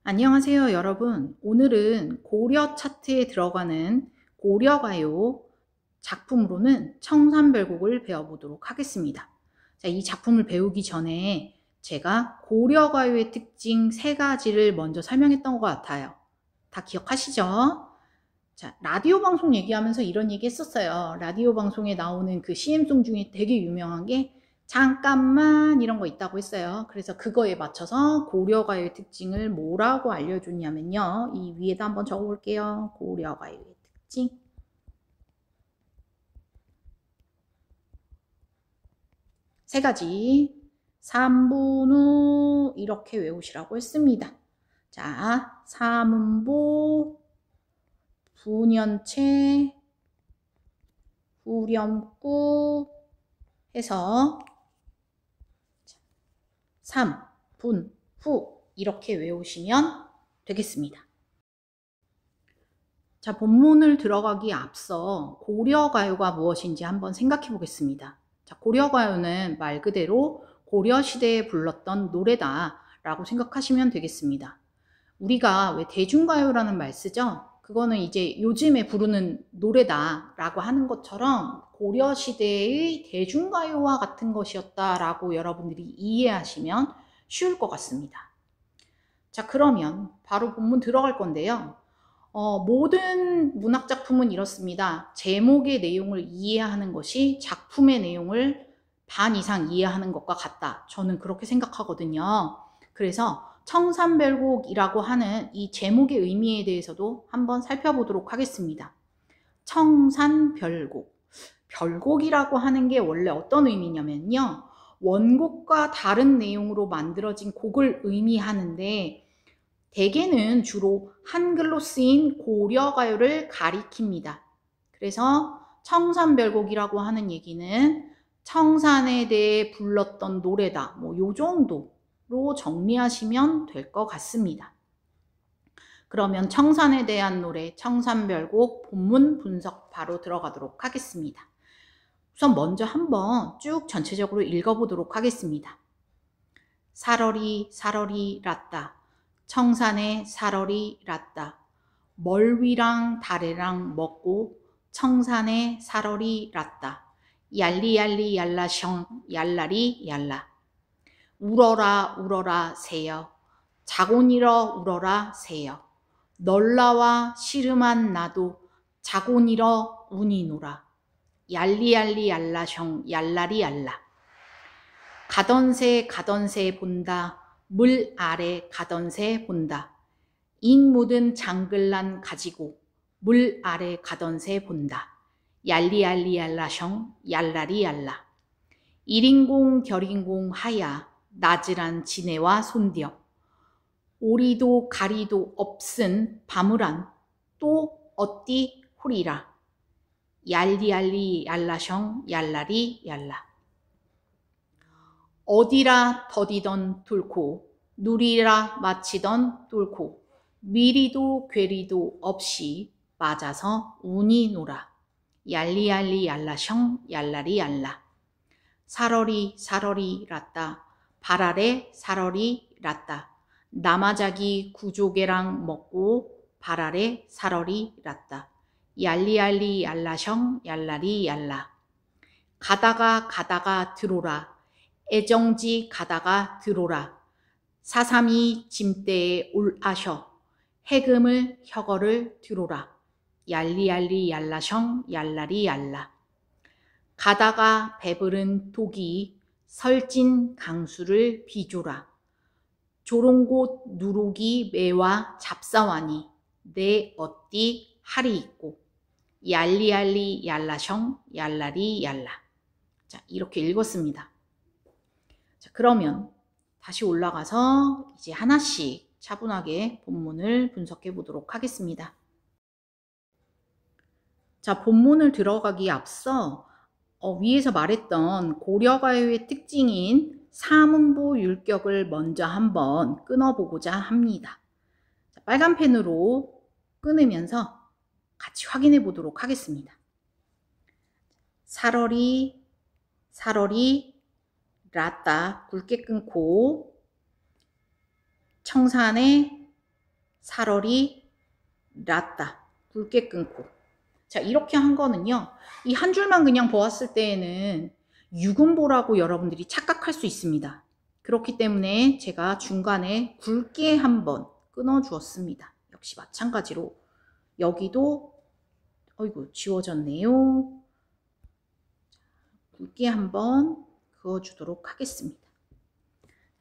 안녕하세요, 여러분. 오늘은 고려 차트에 들어가는 고려가요 작품으로는 청산별곡을 배워보도록 하겠습니다. 자, 이 작품을 배우기 전에 제가 고려가요의 특징 3가지를 먼저 설명했던 것 같아요. 다 기억하시죠? 자, 라디오 방송 얘기하면서 이런 얘기 했었어요. 라디오 방송에 나오는 그 CM송 중에 되게 유명한 게 잠깐만 이런 거 있다고 했어요. 그래서 그거에 맞춰서 고려가요의 특징을 뭐라고 알려줬냐면요. 이 위에다 한번 적어볼게요. 고려가요의 특징. 3가지. 3분 후 이렇게 외우시라고 했습니다. 자, 사문보, 분연체, 후렴구 해서 3, 분, 후 이렇게 외우시면 되겠습니다. 자, 본문을 들어가기 앞서 고려가요가 무엇인지 한번 생각해 보겠습니다. 자, 고려가요는 말 그대로 고려시대에 불렀던 노래다라고 생각하시면 되겠습니다. 우리가 왜 대중가요라는 말 쓰죠? 그거는 이제 요즘에 부르는 노래다라고 하는 것처럼 고려시대의 대중가요와 같은 것이었다라고 여러분들이 이해하시면 쉬울 것 같습니다. 자, 그러면 바로 본문 들어갈 건데요. 모든 문학작품은 이렇습니다. 제목의 내용을 이해하는 것이 작품의 내용을 반 이상 이해하는 것과 같다. 저는 그렇게 생각하거든요. 그래서 청산별곡이라고 하는 이 제목의 의미에 대해서도 한번 살펴보도록 하겠습니다. 청산별곡. 별곡이라고 하는 게 원래 어떤 의미냐면요. 원곡과 다른 내용으로 만들어진 곡을 의미하는데 대개는 주로 한글로 쓰인 고려가요를 가리킵니다. 그래서 청산별곡이라고 하는 얘기는 청산에 대해 불렀던 노래다. 요 정도로 정리하시면 될 것 같습니다. 그러면 청산에 대한 노래, 청산별곡 본문 분석 바로 들어가도록 하겠습니다. 우선 먼저 한번 쭉 전체적으로 읽어보도록 하겠습니다. 사러리 사러리 랐다. 청산에 사러리 랐다. 멀위랑 다래랑 먹고 청산에 사러리 랐다. 얄리얄리 얄라셩 얄라리 얄라. 울어라 울어라 새여. 자곤일어 울어라 새여. 널라와 시름한 나도 자곤일어 운이노라. 얄리얄리 얄라셩 얄라리 얄라. 가던새 가던새 본다. 물 아래 가던새 본다. 잉 묻은 장글란 가지고 물 아래 가던새 본다. 얄리얄리 얄라셩 얄라리 얄라. 일인공 결인공 하야 나즈란 지네와 손디어. 오리도 가리도 없은 바무란 또 어띠 호리라. 얄리얄리 얄라셩 얄라리 얄라. 어디라 더디던 뚫고 누리라 마치던 뚫고 미리도 괴리도 없이 맞아서 운이 놀아. 얄리얄리 얄라셩 얄라리 얄라. 사러리 사러리 랐다. 발 아래 사러리 랐다. 나마자기 구조개랑 먹고 발 아래 사러리 랐다. 얄리얄리 얄라셩 얄라리 얄라. 가다가 가다가 들어라. 애정지 가다가 들어라. 사삼이 짐대에 올아셔. 해금을 혀거를 들어라. 얄리얄리 얄라셩 얄라리 얄라. 가다가 배부른 독이 설진 강수를 비조라. 조롱곳 누룩이 매와 잡사와니 내 어띠 할이 있고. 얄리얄리 얄라셩 얄라리 얄라. 자, 이렇게 읽었습니다. 자, 그러면 다시 올라가서 이제 하나씩 차분하게 본문을 분석해 보도록 하겠습니다. 자, 본문을 들어가기 앞서 위에서 말했던 고려가요의 특징인 사문보 율격을 먼저 한번 끊어보고자 합니다. 자, 빨간 펜으로 끊으면서 같이 확인해 보도록 하겠습니다. 사러리 사러리 랐다 굵게 끊고 청산에 살얼이 났다. 굵게 끊고. 자, 이렇게 한 거는요. 이 한 줄만 그냥 보았을 때에는 유금보라고 여러분들이 착각할 수 있습니다. 그렇기 때문에 제가 중간에 굵게 한번 끊어 주었습니다. 역시 마찬가지로 여기도 어이구 지워졌네요. 굵게 한번 그어주도록 하겠습니다.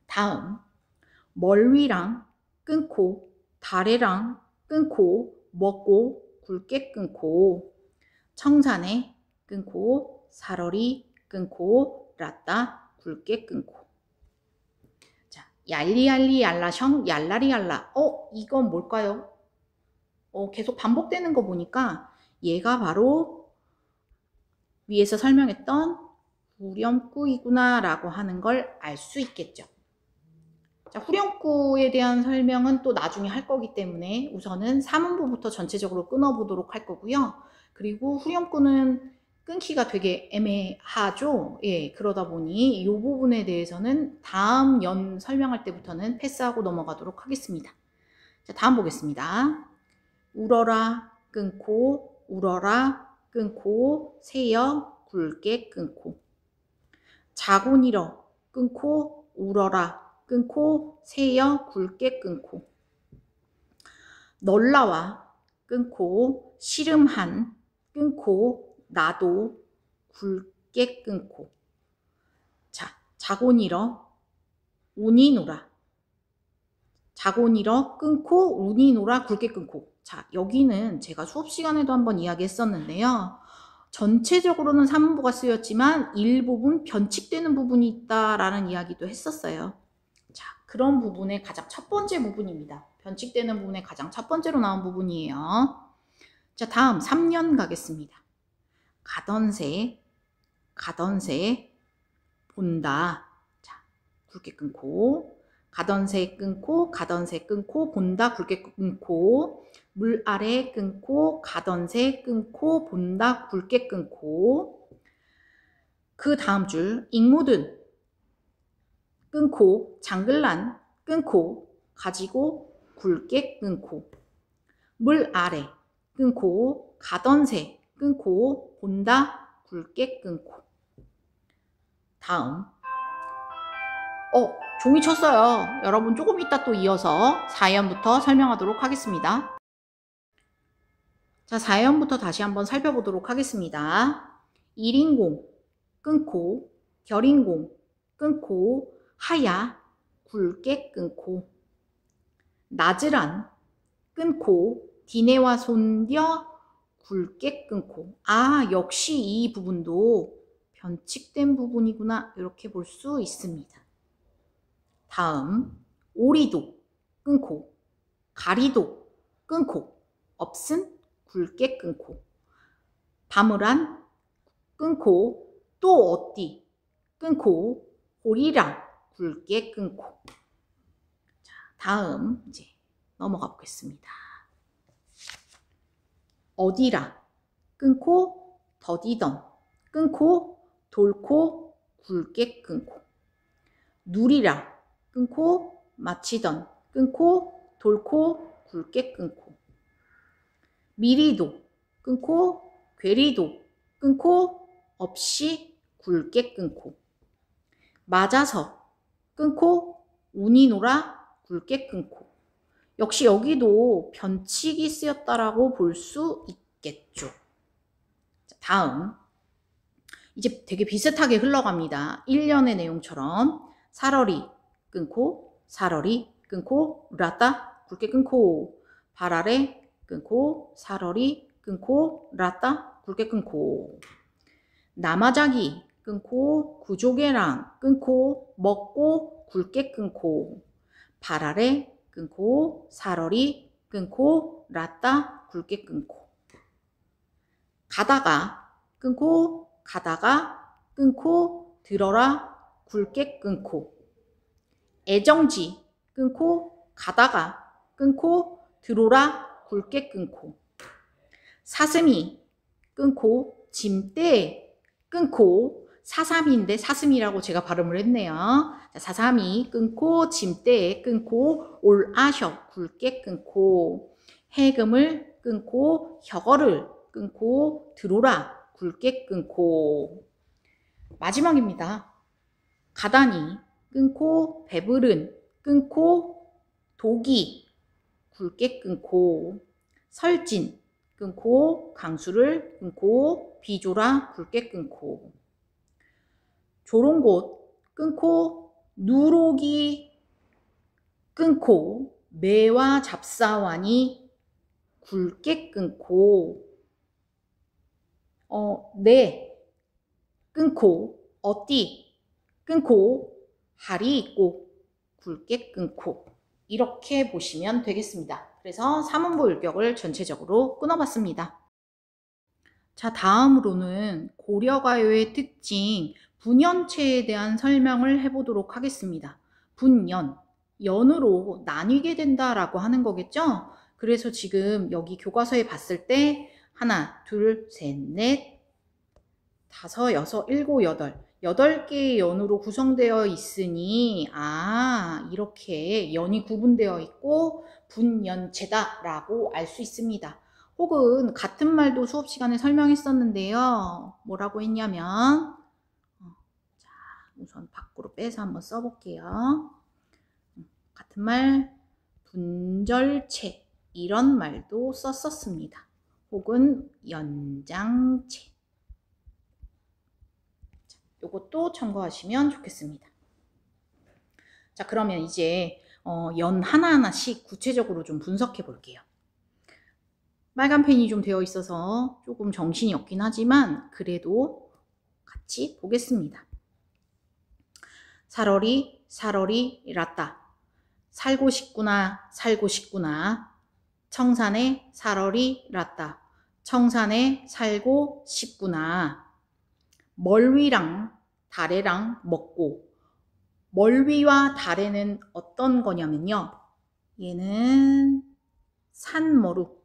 다음 멀위랑 끊고 다래랑 끊고 먹고 굵게 끊고 청산에 끊고 살얼이 끊고 랐다 굵게 끊고. 자, 얄리얄리 얄라셩 얄라리 얄라. 이건 뭘까요? 계속 반복되는 거 보니까 얘가 바로 위에서 설명했던 후렴구이구나 라고 하는 걸 알 수 있겠죠. 자, 후렴구에 대한 설명은 또 나중에 할 거기 때문에 우선은 3음부부터 전체적으로 끊어보도록 할 거고요. 그리고 후렴구는 끊기가 되게 애매하죠. 예, 그러다 보니 이 부분에 대해서는 다음 연 설명할 때부터는 패스하고 넘어가도록 하겠습니다. 자, 다음 보겠습니다. 울어라 끊고 울어라 끊고 새여 굵게 끊고 자곤 일어 끊고 울어라 끊고 새여 굵게 끊고 널라와 끊고 시름한 끊고 나도 굵게 끊고. 자, 자곤 일어 운이 노라 자곤 일어 끊고 운이 노라 굵게 끊고. 자, 여기는 제가 수업 시간에도 한번 이야기했었는데요. 전체적으로는 3음보가 쓰였지만 일부분 변칙되는 부분이 있다라는 이야기도 했었어요. 자, 그런 부분의 가장 첫 번째 부분입니다. 변칙되는 부분의 가장 첫 번째로 나온 부분이에요. 자, 다음 3년 가겠습니다. 가던새 본다. 자, 굵게 끊고 가던새 끊고 본다 굵게 끊고 물 아래 끊고 가던새 끊고 본다 굵게 끊고. 그 다음 줄 익무든 끊고 장글란 끊고 가지고 굵게 끊고 물 아래 끊고 가던새 끊고 본다 굵게 끊고. 다음 종이 쳤어요. 여러분 조금 이따 또 이어서 4연부터 설명하도록 하겠습니다. 자, 4연부터 다시 한번 살펴보도록 하겠습니다. 일인공 끊고 결인공 끊고 하야 굵게 끊고 나즈란 끊고 디네와 손뎌 굵게 끊고. 역시 이 부분도 변칙된 부분이구나 이렇게 볼 수 있습니다. 다음 오리도 끊고 가리도 끊고 없은 굵게 끊고 바무란 끊고 또 어디 끊고 호리랑 굵게 끊고. 자, 다음 이제 넘어가 보겠습니다. 어디라 끊고 더디던 끊고 돌고 굵게 끊고 누리라 끊고 마치던 끊고 돌고 굵게 끊고 미리도 끊고 괴리도 끊고 없이 굵게 끊고 맞아서 끊고 운이 놀아 굵게 끊고. 역시 여기도 변칙이 쓰였다라고 볼 수 있겠죠. 자, 다음 이제 되게 비슷하게 흘러갑니다. 1년의 내용처럼 살얼이 끊고 살얼이 끊고 라따 굵게 끊고 발 아래 끊고 살얼이 끊고 라따 굵게 끊고 나마자기 끊고 구조개랑 끊고 먹고 굵게 끊고 발 아래 끊고 살얼이 끊고 라따 굵게 끊고 가다가 끊고 가다가 끊고 들어라 굵게 끊고 애정지 끊고 가다가 끊고 들어라 굵게 끊고 사슴이 끊고 짐대 끊고 사삼이인데 사슴이라고 제가 발음을 했네요. 자, 사삼이 끊고 짐대 끊고 올아셔 굵게 끊고 해금을 끊고 혀거를 끊고 들어라 굵게 끊고 마지막입니다. 가다니 끊고 배부른 끊고 독이 굵게 끊고 설진 끊고 강수를 끊고 비조라 굵게 끊고 조롱곳 끊고 누룩이 끊고 매와 잡사와니 굵게 끊고 네 끊고 어띠 끊고 할이 있고 굵게 끊고 이렇게 보시면 되겠습니다. 그래서 사문보율격을 전체적으로 끊어봤습니다. 자, 다음으로는 고려가요의 특징 분연체에 대한 설명을 해보도록 하겠습니다. 분연, 연으로 나뉘게 된다라고 하는 거겠죠? 그래서 지금 여기 교과서에 봤을 때 하나, 둘, 셋, 넷, 다섯, 여섯, 일곱, 여덟 개의 연으로 구성되어 있으니 이렇게 연이 구분되어 있고 분연체다 라고 알 수 있습니다. 혹은 같은 말도 수업 시간에 설명했었는데요. 뭐라고 했냐면 자, 우선 밖으로 빼서 한번 써볼게요. 같은 말 분절체 이런 말도 썼었습니다. 혹은 연장체 요것도 참고하시면 좋겠습니다. 자, 그러면 이제 연 하나하나씩 구체적으로 좀 분석해 볼게요. 빨간 펜이 좀 되어 있어서 조금 정신이 없긴 하지만 그래도 같이 보겠습니다. 살얼이 랐다. 살고 싶구나 살고 싶구나. 청산에 살얼이 랐다. 청산에 살고 싶구나. 멀위랑 다래랑 먹고 멀위와 다래는 어떤 거냐면요. 얘는 산머루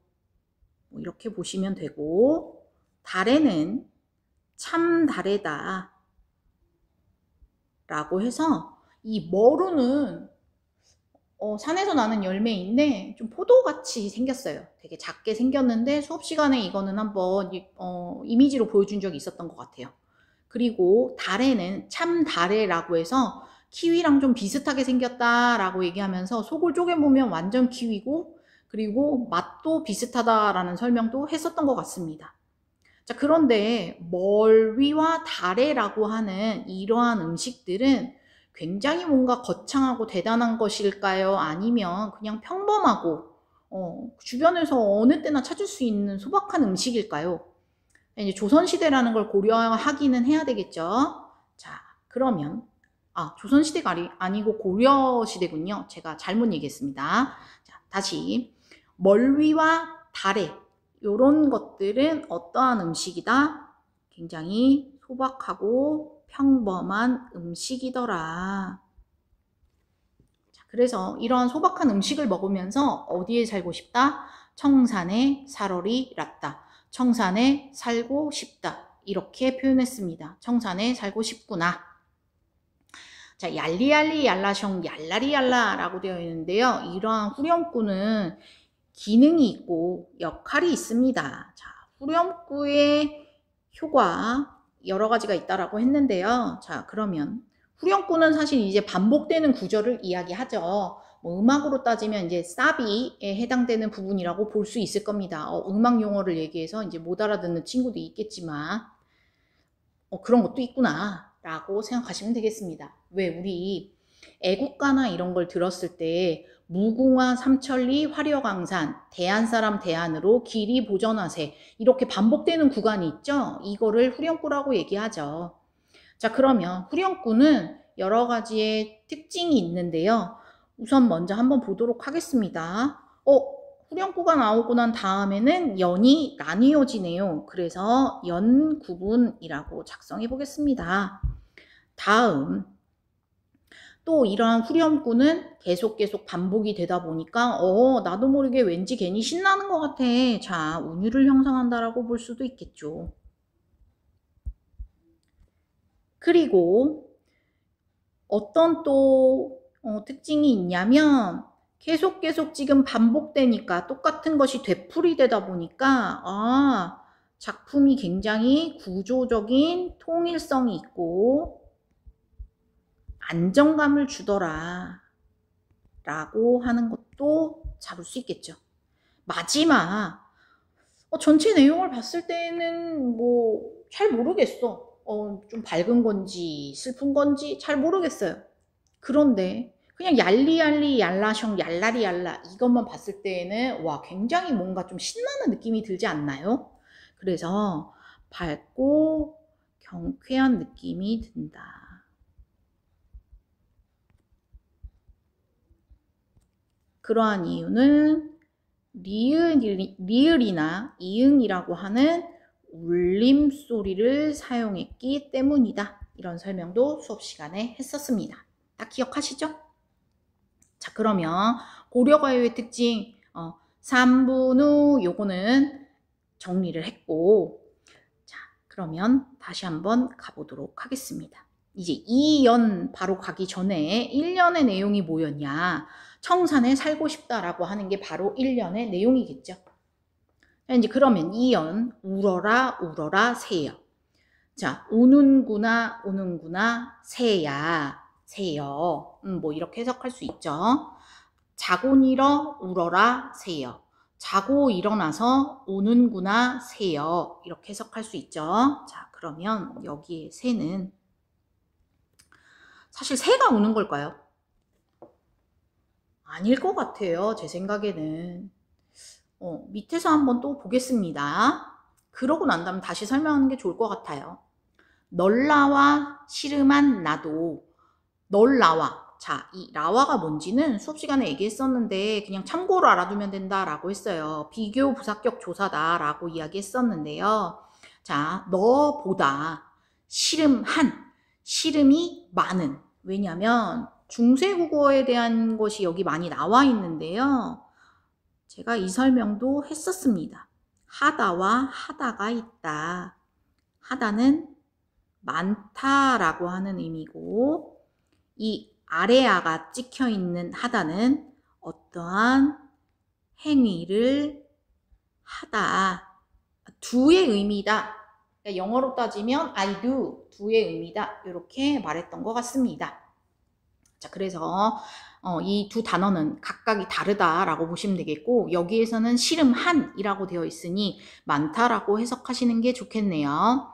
뭐 이렇게 보시면 되고 다래는 참다래다 라고 해서 이 머루는 산에서 나는 열매인데 좀 포도같이 생겼어요. 되게 작게 생겼는데 수업 시간에 이거는 한번 이미지로 보여준 적이 있었던 것 같아요. 그리고 다래는 참다래라고 해서 키위랑 좀 비슷하게 생겼다라고 얘기하면서 속을 쪼개보면 완전 키위고 그리고 맛도 비슷하다라는 설명도 했었던 것 같습니다. 자, 그런데 멀위와 다래라고 하는 이러한 음식들은 굉장히 뭔가 거창하고 대단한 것일까요? 아니면 그냥 평범하고 주변에서 어느 때나 찾을 수 있는 소박한 음식일까요? 이제 조선시대라는 걸 고려하기는 해야 되겠죠. 자, 그러면 조선시대가 아니고 고려시대군요. 제가 잘못 얘기했습니다. 자, 다시 멀위와 다래 이런 것들은 어떠한 음식이다? 굉장히 소박하고 평범한 음식이더라. 자, 그래서 이러한 소박한 음식을 먹으면서 어디에 살고 싶다? 청산에 살얼이 랐다. 청산에 살고 싶다. 이렇게 표현했습니다. 청산에 살고 싶구나. 자, 얄리얄리 얄라숑 얄라리 얄라라고 되어 있는데요. 이러한 후렴구는 기능이 있고 역할이 있습니다. 자, 후렴구의 효과 여러 가지가 있다라고 했는데요. 자, 그러면 후렴구는 사실 이제 반복되는 구절을 이야기하죠. 뭐 음악으로 따지면 이제 사비에 해당되는 부분이라고 볼 수 있을 겁니다. 음악 용어를 얘기해서 이제 못 알아듣는 친구도 있겠지만 그런 것도 있구나 라고 생각하시면 되겠습니다. 왜 우리 애국가나 이런 걸 들었을 때 무궁화 삼천리 화려강산 대한사람 대한으로 길이 보전하세 이렇게 반복되는 구간이 있죠. 이거를 후렴구라고 얘기하죠. 자, 그러면 후렴구는 여러 가지의 특징이 있는데요. 우선 먼저 한번 보도록 하겠습니다. 후렴구가 나오고 난 다음에는 연이 나뉘어지네요. 그래서 연구분이라고 작성해 보겠습니다. 다음 또 이러한 후렴구는 계속 반복이 되다 보니까 나도 모르게 왠지 괜히 신나는 것 같아. 자, 운율을 형성한다라고 볼 수도 있겠죠. 그리고 어떤 또 특징이 있냐면 계속 지금 반복되니까 똑같은 것이 되풀이되다 보니까 작품이 굉장히 구조적인 통일성이 있고 안정감을 주더라 라고 하는 것도 잡을 수 있겠죠. 마지막 전체 내용을 봤을 때는 뭐 잘 모르겠어. 좀 밝은 건지 슬픈 건지 잘 모르겠어요. 그런데 그냥 얄리얄리 얄라셩 얄라리 얄라 이것만 봤을 때에는 와 굉장히 뭔가 좀 신나는 느낌이 들지 않나요? 그래서 밝고 경쾌한 느낌이 든다. 그러한 이유는 리을이나 이응이라고 하는 울림소리를 사용했기 때문이다. 이런 설명도 수업 시간에 했었습니다. 딱 기억하시죠? 자, 그러면 고려가요의 특징 3분 후 요거는 정리를 했고, 자, 그러면 다시 한번 가보도록 하겠습니다. 이제 2연 바로 가기 전에 1년의 내용이 뭐였냐? 청산에 살고 싶다라고 하는 게 바로 1년의 내용이겠죠. 자, 이제 그러면 2연 울어라 울어라 새여. 자, 우는구나 우는구나 새야 새여. 뭐 이렇게 해석할 수 있죠. 자고 일어 울어라 새여. 자고 일어나서 우는구나 새여. 이렇게 해석할 수 있죠. 자, 그러면 여기에 새는 사실 새가 우는 걸까요? 아닐 것 같아요. 제 생각에는. 밑에서 한번 또 보겠습니다. 그러고 난 다음에 다시 설명하는 게 좋을 것 같아요. 널 나와 시름한 나도. 널 나와. 자, 이 나와가 뭔지는 수업 시간에 얘기했었는데 그냥 참고로 알아두면 된다라고 했어요. 비교 부사격 조사다라고 이야기했었는데요. 자, 너보다 시름한, 시름이 많은. 왜냐면 중세국어에 대한 것이 여기 많이 나와 있는데요. 제가 이 설명도 했었습니다. 하다와 하다가 있다. 하다는 많다라고 하는 의미고, 이 아래아가 찍혀 있는 하다는 어떠한 행위를 하다. do의 의미다. 그러니까 영어로 따지면 I do, do의 의미다. 이렇게 말했던 것 같습니다. 자, 그래서 이 두 단어는 각각이 다르다라고 보시면 되겠고, 여기에서는 시름한이라고 되어 있으니 많다라고 해석하시는 게 좋겠네요.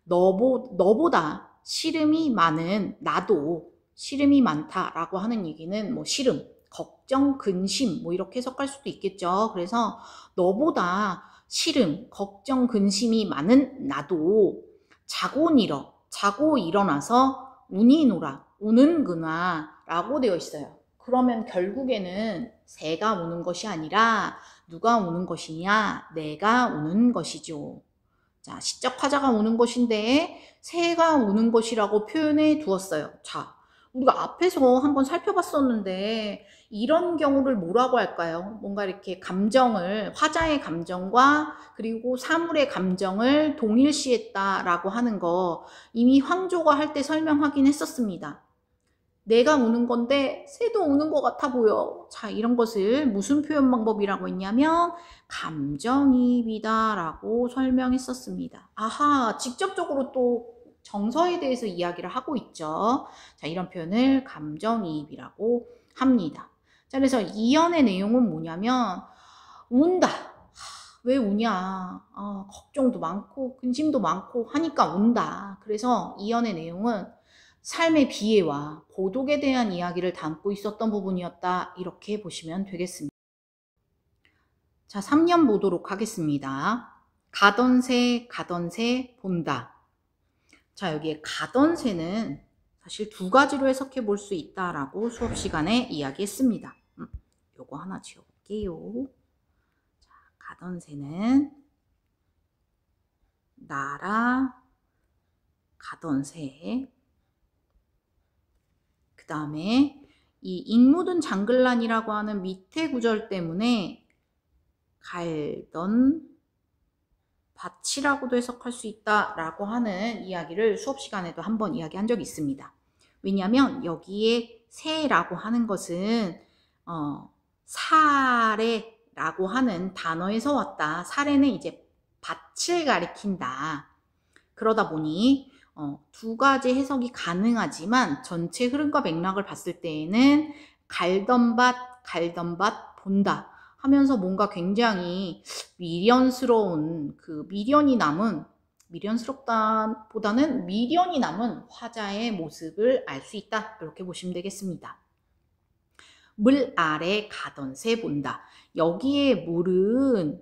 너보다 시름이 많은 나도 시름이 많다라고 하는 얘기는 뭐 시름, 걱정, 근심 뭐 이렇게 해석할 수도 있겠죠. 그래서 너보다 시름, 걱정, 근심이 많은 나도 자고 일어나서 우니노라, 우는구나 라고 되어 있어요. 그러면 결국에는 새가 우는 것이 아니라 누가 우는 것이냐? 내가 우는 것이죠. 자, 시적 화자가 우는 것인데 새가 우는 것이라고 표현해 두었어요. 자, 우리가 앞에서 한번 살펴봤었는데 이런 경우를 뭐라고 할까요? 뭔가 이렇게 감정을, 화자의 감정과 그리고 사물의 감정을 동일시했다라고 하는 거 이미 황조가 할 때 설명하긴 했었습니다. 내가 우는 건데 새도 우는 것 같아 보여. 자, 이런 것을 무슨 표현 방법이라고 했냐면 감정이입이다 라고 설명했었습니다. 아하, 직접적으로 또 정서에 대해서 이야기를 하고 있죠. 자, 이런 표현을 감정이입이라고 합니다. 자, 그래서 이연의 내용은 뭐냐면 운다. 왜 우냐? 걱정도 많고 근심도 많고 하니까 운다. 그래서 이연의 내용은 삶의 비애와 고독에 대한 이야기를 담고 있었던 부분이었다. 이렇게 보시면 되겠습니다. 자, 3년 보도록 하겠습니다. 가던 새 본다. 자, 여기에 가던 새는 사실 두 가지로 해석해 볼 수 있다라고 수업 시간에 이야기했습니다. 요거 하나 지워볼게요. 자, 가던 새는 나라 가던 새. 그 다음에 이 잉묻은 장글란이라고 하는 밑에 구절 때문에 갈던 밭이라고도 해석할 수 있다라고 하는 이야기를 수업 시간에도 한번 이야기한 적이 있습니다. 왜냐하면 여기에 새라고 하는 것은 사례라고 하는 단어에서 왔다. 사례는 이제 밭을 가리킨다. 그러다 보니 두 가지 해석이 가능하지만 전체 흐름과 맥락을 봤을 때에는 갈던 밭 본다 하면서 뭔가 굉장히 미련스러운 미련스럽다보다는 미련이 남은 화자의 모습을 알 수 있다. 이렇게 보시면 되겠습니다. 물 아래 가던 새 본다. 여기에 물은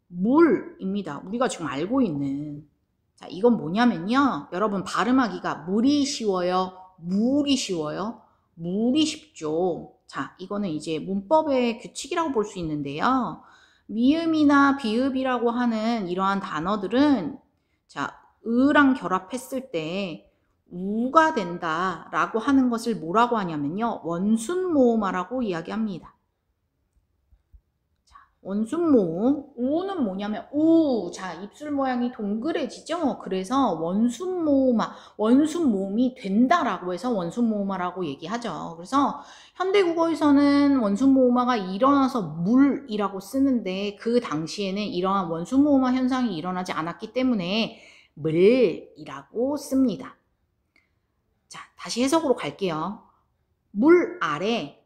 물입니다. 우리가 지금 알고 있는. 자, 이건 뭐냐면요. 여러분 발음하기가 물이 쉬워요? 물이 쉬워요? 물이 쉽죠. 자, 이거는 이제 문법의 규칙이라고 볼 수 있는데요. 미음이나 비읍이라고 하는 이러한 단어들은 자, 으랑 결합했을 때 우가 된다라고 하는 것을 뭐라고 하냐면요. 원순모음화라고 이야기합니다. 원순모음, 우는 뭐냐면 우, 자 입술 모양이 동그래지죠. 그래서 원순모음이 된다라고 해서 원순모음화라고 얘기하죠. 그래서 현대국어에서는 원순모음화가 일어나서 물이라고 쓰는데 그 당시에는 이러한 원순모음화 현상이 일어나지 않았기 때문에 물이라고 씁니다. 자, 다시 해석으로 갈게요. 물 아래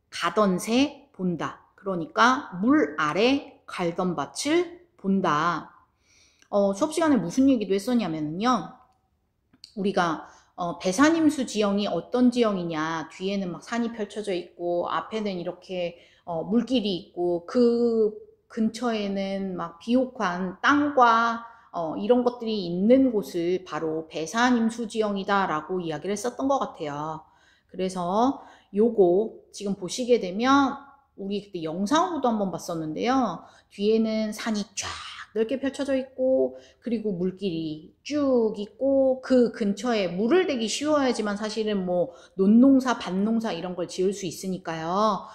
가던 새 본다. 그러니까 물 아래 갈던 밭을 본다. 수업 시간에 무슨 얘기도 했었냐면요. 우리가 배산임수 지형이 어떤 지형이냐. 뒤에는 막 산이 펼쳐져 있고 앞에는 이렇게 물길이 있고 그 근처에는 막 비옥한 땅과 이런 것들이 있는 곳을 바로 배산임수 지형이다 라고 이야기를 했었던 것 같아요. 그래서 요거 지금 보시게 되면 우리 그때 영상으로도 한번 봤었는데요. 뒤에는 산이 쫙 넓게 펼쳐져 있고 그리고 물길이 쭉 있고 그 근처에 물을 대기 쉬워야지만 사실은 뭐 논농사, 밭농사 이런 걸 지을 수 있으니까요.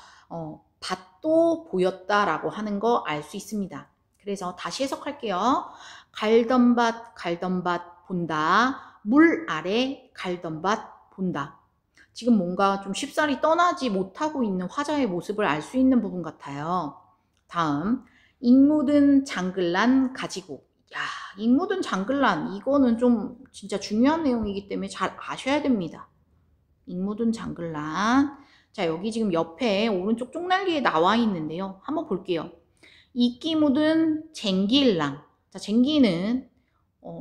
밭도 보였다라고 하는 거 알 수 있습니다. 그래서 다시 해석할게요. 갈던 밭 본다. 물 아래 갈던 밭 본다. 지금 뭔가 좀 쉽사리 떠나지 못하고 있는 화자의 모습을 알 수 있는 부분 같아요. 다음, 잉 묻은 장글란 가지고. 야, 잉 묻은 장글란. 이거는 좀 진짜 중요한 내용이기 때문에 잘 아셔야 됩니다. 잉 묻은 장글란. 자, 여기 지금 옆에 오른쪽 쪽날개에 나와 있는데요. 한번 볼게요. 이끼 묻은 쟁기일랑. 자, 쟁기는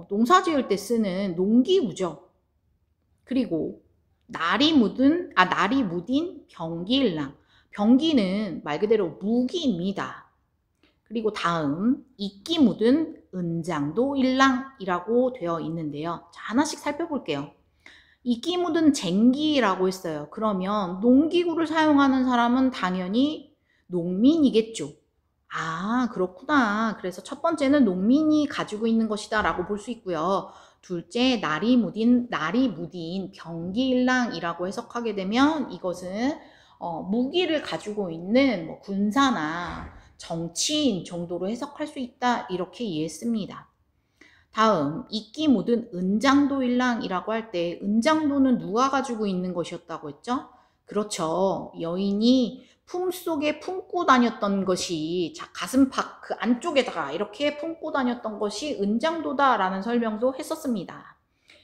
농사 지을 때 쓰는 농기구죠. 그리고 날이 묻은 병기일랑. 병기는 말 그대로 무기입니다. 그리고 다음 이끼 묻은 은장도일랑이라고 되어 있는데요. 자, 하나씩 살펴볼게요. 이끼 묻은 쟁기라고 했어요. 그러면 농기구를 사용하는 사람은 당연히 농민이겠죠. 아, 그렇구나. 그래서 첫 번째는 농민이 가지고 있는 것이다 라고 볼 수 있고요. 둘째, 날이 묻인 병기일랑이라고 해석하게 되면 이것은 무기를 가지고 있는 뭐 군사나 정치인 정도로 해석할 수 있다 이렇게 이해했습니다. 다음, 이끼 묻은 은장도일랑이라고 할 때 은장도는 누가 가지고 있는 것이었다고 했죠? 그렇죠. 여인이 품속에 품고 다녔던 것이 가슴팍 그 안쪽에다가 이렇게 품고 다녔던 것이 은장도다라는 설명도 했었습니다.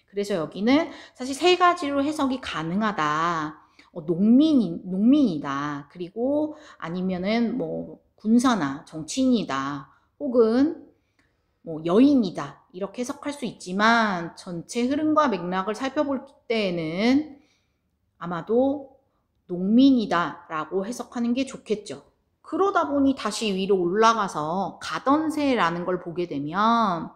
그래서 여기는 사실 세 가지로 해석이 가능하다. 농민이다. 그리고 아니면은 뭐 군사나 정치인이다. 혹은 뭐 여인이다. 이렇게 해석할 수 있지만 전체 흐름과 맥락을 살펴볼 때에는 아마도 농민이다 라고 해석하는 게 좋겠죠. 그러다 보니 다시 위로 올라가서 가던 새라는 걸 보게 되면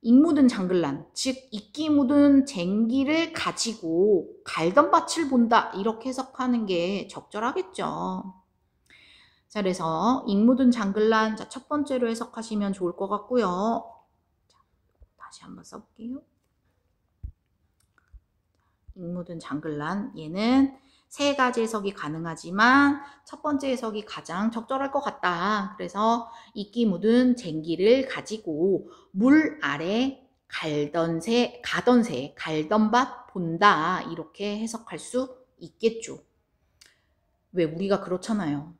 잉 묻은 장글란, 즉 이끼 묻은 쟁기를 가지고 갈던 밭을 본다 이렇게 해석하는 게 적절하겠죠. 자, 그래서 잉 묻은 장글란, 자, 첫 번째로 해석하시면 좋을 것 같고요. 자, 다시 한번 써볼게요. 잉 묻은 장글란, 얘는 세 가지 해석이 가능하지만 첫 번째 해석이 가장 적절할 것 같다. 그래서 이끼 묻은 쟁기를 가지고 물 아래 가던 밭 본다. 이렇게 해석할 수 있겠죠. 왜 우리가 그렇잖아요.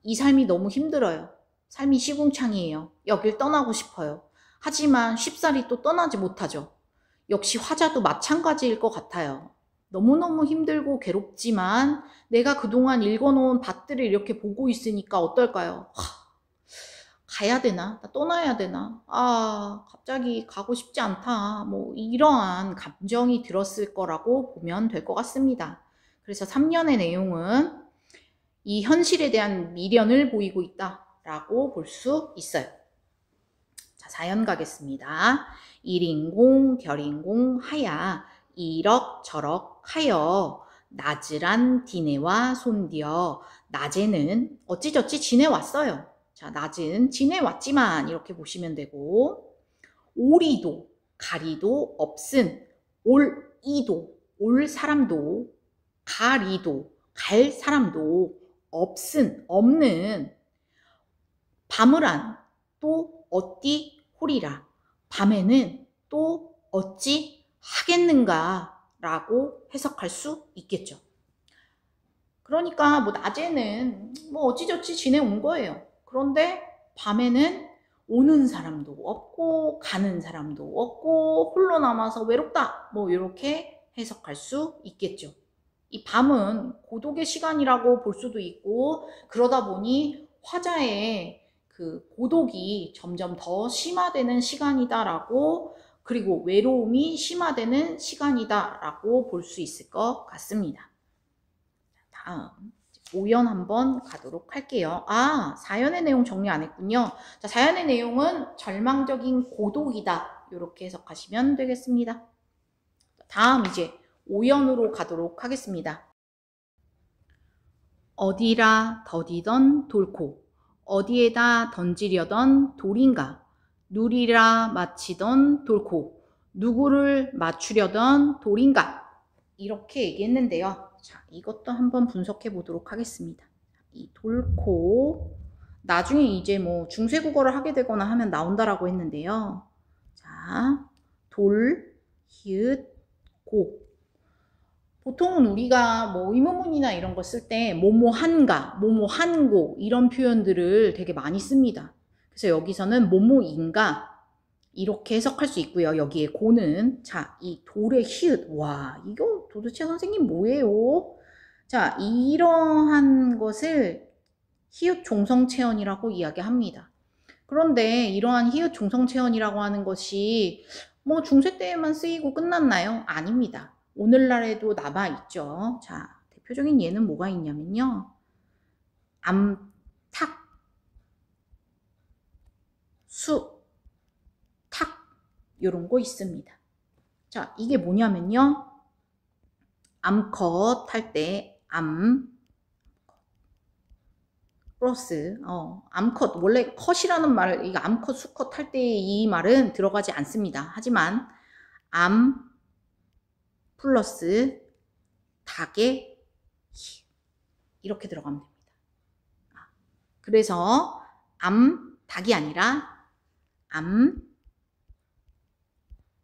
이 삶이 너무 힘들어요. 삶이 시궁창이에요. 여길 떠나고 싶어요. 하지만 쉽사리 또 떠나지 못하죠. 역시 화자도 마찬가지일 것 같아요. 너무너무 힘들고 괴롭지만 내가 그동안 읽어놓은 밭들을 이렇게 보고 있으니까 어떨까요? 가야 되나? 나 떠나야 되나? 갑자기 가고 싶지 않다. 뭐 이러한 감정이 들었을 거라고 보면 될 것 같습니다. 그래서 3년의 내용은 이 현실에 대한 미련을 보이고 있다라고 볼 수 있어요. 자, 4연 가겠습니다. 일인공 결인공 하야 이럭저럭 하여 나즈란 디네와 손디어 낮에는 어찌저찌 지내왔어요. 자, 낮은 지내왔지만 이렇게 보시면 되고 오리도 가리도 없은 올이도 올 사람도 가리도 갈 사람도 없는 밤을안 또 어찌 호리라 밤에는 또 어찌 하겠는가 라고 해석할 수 있겠죠. 그러니까 뭐 낮에는 뭐 어찌저찌 지내온 거예요. 그런데 밤에는 오는 사람도 없고 가는 사람도 없고 홀로 남아서 외롭다 뭐 이렇게 해석할 수 있겠죠. 이 밤은 고독의 시간이라고 볼 수도 있고 그러다 보니 화자의 그 고독이 점점 더 심화되는 시간이다라고 그리고 외로움이 심화되는 시간이다라고 볼 수 있을 것 같습니다. 다음 5연 한번 가도록 할게요. 4연의 내용 정리 안 했군요. 자, 4연의 내용은 절망적인 고독이다 이렇게 해석하시면 되겠습니다. 다음 이제 5연으로 가도록 하겠습니다. 어디라 더디던 돌코 어디에다 던지려던 돌인가 누리라 맞히던 돌코 누구를 맞추려던 돌인가 이렇게 얘기했는데요. 자, 이것도 한번 분석해 보도록 하겠습니다. 이 돌코 나중에 이제 뭐 중세국어를 하게 되거나 하면 나온다라고 했는데요. 자, 돌, 히읗, 고 보통은 우리가 뭐 의문문이나 이런 거 쓸 때 뭐뭐한가, 뭐뭐한고 이런 표현들을 되게 많이 씁니다. 그래서 여기서는 뭐뭐인가 이렇게 해석할 수 있고요. 여기에 고는 자, 이 돌의 히읗 와 이거 도대체 선생님 뭐예요? 자, 이러한 것을 히읗 종성체언이라고 이야기합니다. 그런데 이러한 히읗 종성체언이라고 하는 것이 뭐 중세 때에만 쓰이고 끝났나요? 아닙니다. 오늘날에도 남아있죠. 자, 대표적인 예는 뭐가 있냐면요. 암탉, 수, 탁 이런 거 있습니다. 자, 이게 뭐냐면요. 암컷 할 때 플러스 암컷 원래 컷이라는 말 이거 암컷 수컷 할 때 이 말은 들어가지 않습니다. 하지만 암 플러스 닭의 이렇게 들어가면 됩니다. 그래서 닭이 아니라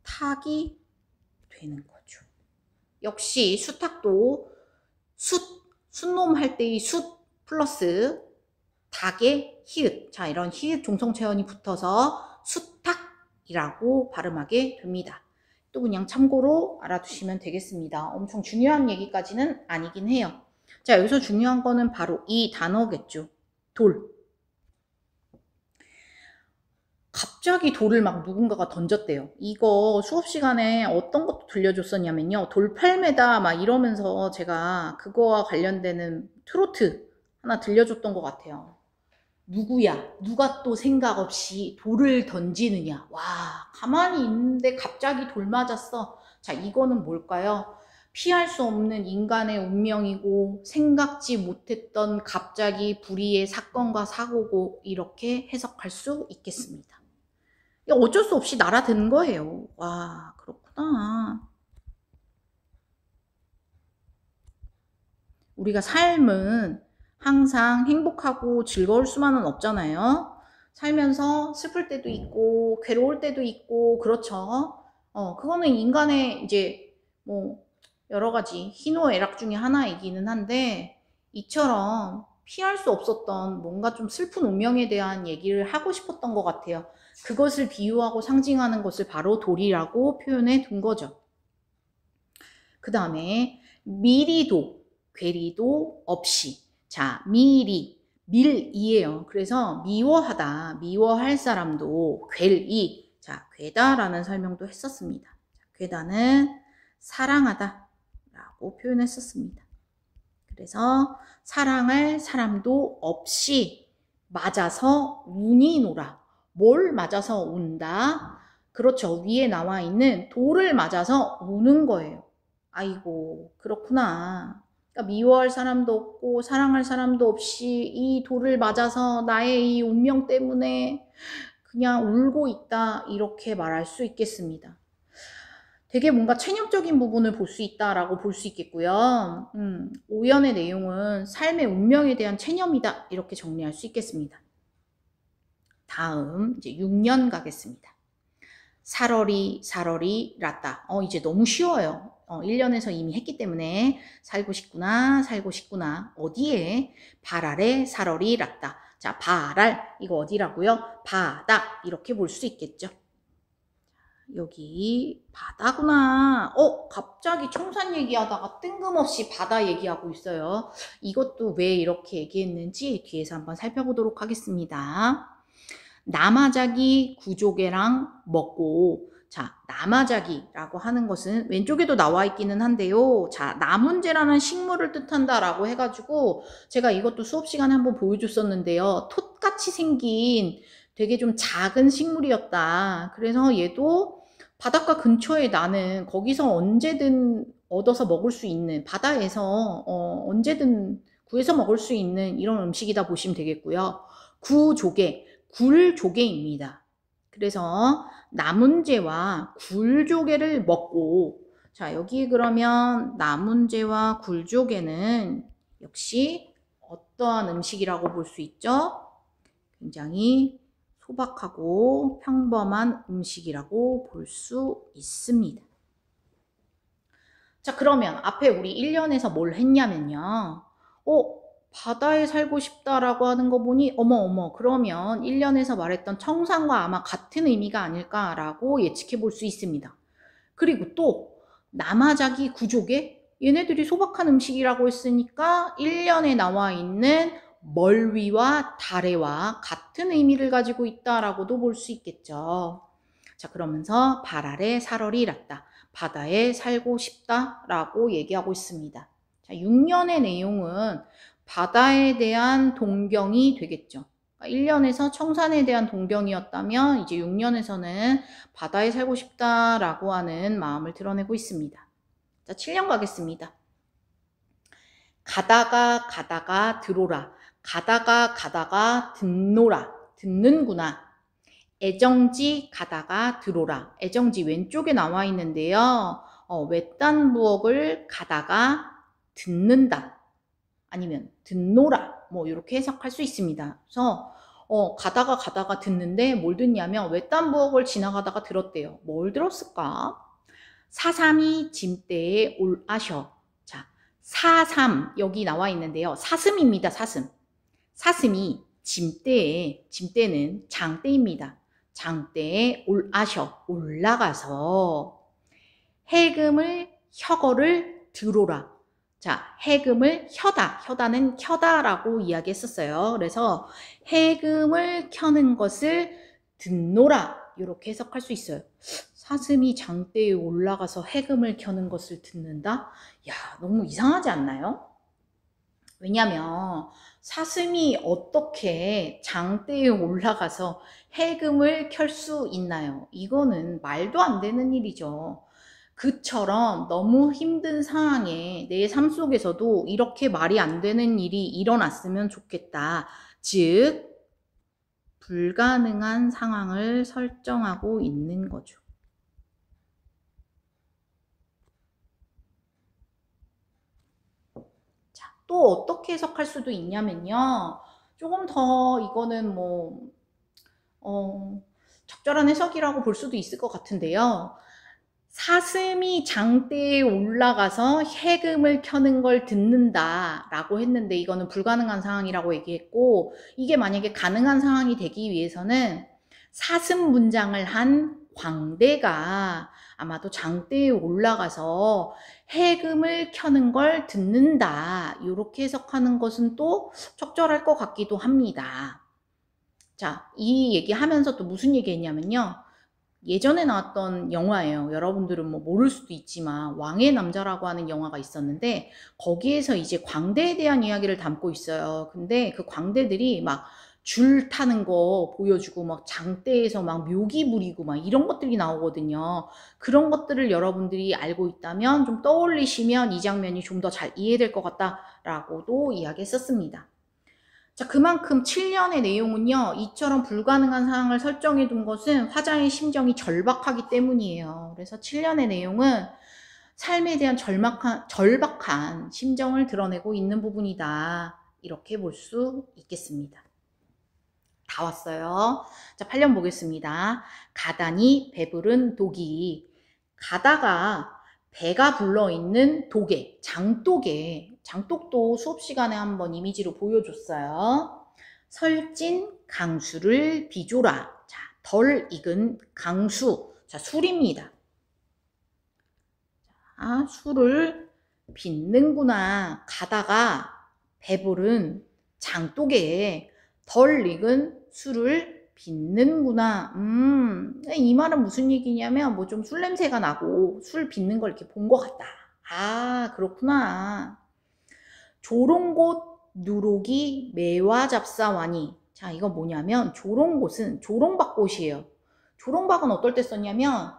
탁이 되는 거죠. 역시 수탉도 숫놈 할 때의 숫 플러스 닭의 히읗 자 이런 히읗 종성체언이 붙어서 수탉이라고 발음하게 됩니다. 또 그냥 참고로 알아두시면 되겠습니다. 엄청 중요한 얘기까지는 아니긴 해요. 자, 여기서 중요한 거는 바로 이 단어겠죠. 돌. 갑자기 돌을 막 누군가가 던졌대요. 이거 수업 시간에 어떤 것도 들려줬었냐면요. 돌 8m 막 이러면서 제가 그거와 관련되는 트로트 하나 들려줬던 것 같아요. 누구야? 누가 또 생각 없이 돌을 던지느냐? 와, 가만히 있는데 갑자기 돌 맞았어. 자, 이거는 뭘까요? 피할 수 없는 인간의 운명이고 생각지 못했던 갑자기 불의의 사건과 사고고 이렇게 해석할 수 있겠습니다. 어쩔 수 없이 날아든 거예요. 와, 그렇구나. 우리가 삶은 항상 행복하고 즐거울 수만은 없잖아요. 살면서 슬플 때도 있고 괴로울 때도 있고 그렇죠. 그거는 인간의 이제 뭐 여러 가지 희노애락 중에 하나이기는 한데 이처럼 피할 수 없었던 뭔가 좀 슬픈 운명에 대한 얘기를 하고 싶었던 것 같아요. 그것을 비유하고 상징하는 것을 바로 돌이라고 표현해 둔 거죠. 그 다음에 미리도 괴리도 없이. 자, 밀이에요. 그래서 미워하다, 미워할 사람도 괴이. 자, 괴다라는 설명도 했었습니다. 괴다는 사랑하다 라고 표현했었습니다. 그래서 사랑할 사람도 없이 맞아서 운이노라. 뭘 맞아서 운다? 그렇죠. 위에 나와 있는 돌을 맞아서 우는 거예요. 아이고, 그렇구나. 그러니까 미워할 사람도 없고 사랑할 사람도 없이 이 돌을 맞아서 나의 이 운명 때문에 그냥 울고 있다. 이렇게 말할 수 있겠습니다. 되게 뭔가 체념적인 부분을 볼 수 있다라고 볼 수 있겠고요. 오연의 내용은 삶의 운명에 대한 체념이다. 이렇게 정리할 수 있겠습니다. 다음 이제 6년 가겠습니다. 살얼이 라따. 이제 너무 쉬워요. 1년에서 이미 했기 때문에 살고 싶구나. 어디에? 발 아래 살얼이 라따. 자, 발알 이거 어디라고요? 바다 이렇게 볼 수 있겠죠. 여기 바다구나. 갑자기 청산 얘기하다가 뜬금없이 바다 얘기하고 있어요. 이것도 왜 이렇게 얘기했는지 뒤에서 한번 살펴보도록 하겠습니다. 나마자기 구조개랑 먹고. 자, 나마자기라고 하는 것은 왼쪽에도 나와 있기는 한데요. 자, 나문재라는 식물을 뜻한다라고 해가지고 제가 이것도 수업 시간에 한번 보여줬었는데요. 톳같이 생긴 되게 좀 작은 식물이었다. 그래서 얘도 바닷가 근처에 나는 거기서 언제든 얻어서 먹을 수 있는 바다에서 언제든 구해서 먹을 수 있는 이런 음식이다 보시면 되겠고요. 구조개, 굴조개입니다. 그래서 나문재와 굴조개를 먹고. 자, 여기 그러면 나문재와 굴조개는 역시 어떠한 음식이라고 볼 수 있죠? 굉장히 소박하고 평범한 음식이라고 볼 수 있습니다. 자, 그러면 앞에 우리 1년에서 뭘 했냐면요. 바다에 살고 싶다라고 하는 거 보니 어머 그러면 1년에서 말했던 청산과 아마 같은 의미가 아닐까라고 예측해 볼 수 있습니다. 그리고 또 나마자기 구조개 얘네들이 소박한 음식이라고 했으니까 1년에 나와 있는 멀위와 다래와 같은 의미를 가지고 있다라고도 볼 수 있겠죠. 자, 그러면서 발 아래 살얼이 랐다. 바다에 살고 싶다라고 얘기하고 있습니다. 자, 6년의 내용은 바다에 대한 동경이 되겠죠. 1년에서 청산에 대한 동경이었다면 이제 6년에서는 바다에 살고 싶다라고 하는 마음을 드러내고 있습니다. 자, 7년 가겠습니다. 가다가 들어라. 가다가 듣노라. 듣는구나. 애정지 가다가 들어라. 애정지 왼쪽에 나와 있는데요. 외딴 부엌을 가다가 듣는다. 아니면 듣노라. 뭐 이렇게 해석할 수 있습니다. 그래서 가다가 듣는데 뭘 듣냐면 외딴 부엌을 지나가다가 들었대요. 뭘 들었을까? 사삼이 짐대에 올아셔. 자, 사삼 여기 나와 있는데요. 사슴입니다. 사슴. 사슴이 짐대는 장대입니다. 장대에 올아셔. 올라가서 해금을 혀거를 들어라. 자, 해금을 혀다는 켜다라고 이야기했었어요. 그래서 해금을 켜는 것을 듣노라 이렇게 해석할 수 있어요. 사슴이 장대에 올라가서 해금을 켜는 것을 듣는다? 야, 너무 이상하지 않나요? 왜냐면 사슴이 어떻게 장대에 올라가서 해금을 켤 수 있나요? 이거는 말도 안 되는 일이죠. 그처럼 너무 힘든 상황에 내 삶 속에서도 이렇게 말이 안 되는 일이 일어났으면 좋겠다. 즉, 불가능한 상황을 설정하고 있는 거죠. 또 어떻게 해석할 수도 있냐면요. 조금 더 이거는 적절한 해석이라고 볼 수도 있을 것 같은데요. 사슴이 장대에 올라가서 해금을 켜는 걸 듣는다 라고 했는데 이거는 불가능한 상황이라고 얘기했고, 이게 만약에 가능한 상황이 되기 위해서는 사슴 분장을 한 광대가 아마도 장대에 올라가서 해금을 켜는 걸 듣는다, 이렇게 해석하는 것은 또 적절할 것 같기도 합니다. 자, 이 얘기하면서 또 무슨 얘기 했냐면요. 예전에 나왔던 영화예요. 여러분들은 뭐 모를 수도 있지만 왕의 남자라고 하는 영화가 있었는데 거기에서 이제 광대에 대한 이야기를 담고 있어요. 근데 그 광대들이 막 줄 타는 거 보여주고 막 장대에서 막 묘기 부리고 막 이런 것들이 나오거든요. 그런 것들을 여러분들이 알고 있다면 좀 떠올리시면 이 장면이 좀 더 잘 이해될 것 같다라고도 이야기했었습니다. 자, 그만큼 7년의 내용은요, 이처럼 불가능한 상황을 설정해 둔 것은 화자의 심정이 절박하기 때문이에요. 그래서 7년의 내용은 삶에 대한 절박한 심정을 드러내고 있는 부분이다, 이렇게 볼 수 있겠습니다. 다 왔어요. 자, 8년 보겠습니다. 가다니 배부른 독이. 가다가 배가 불러있는 독에, 장독에, 장독도 수업 시간에 한번 이미지로 보여줬어요. 설진 강수를 비조라. 자, 덜 익은 강수. 자, 술입니다. 자, 술을 빚는구나. 가다가 배부른 장독에 덜 익은 술을 빚는구나. 이 말은 무슨 얘기냐면 뭐 좀 술 냄새가 나고 술 빚는 걸 이렇게 본 것 같다. 아, 그렇구나. 조롱곳 누룩이 매화 잡사와니. 자, 이거 뭐냐면 조롱곳은 조롱박꽃이에요. 조롱박은 어떨 때 썼냐면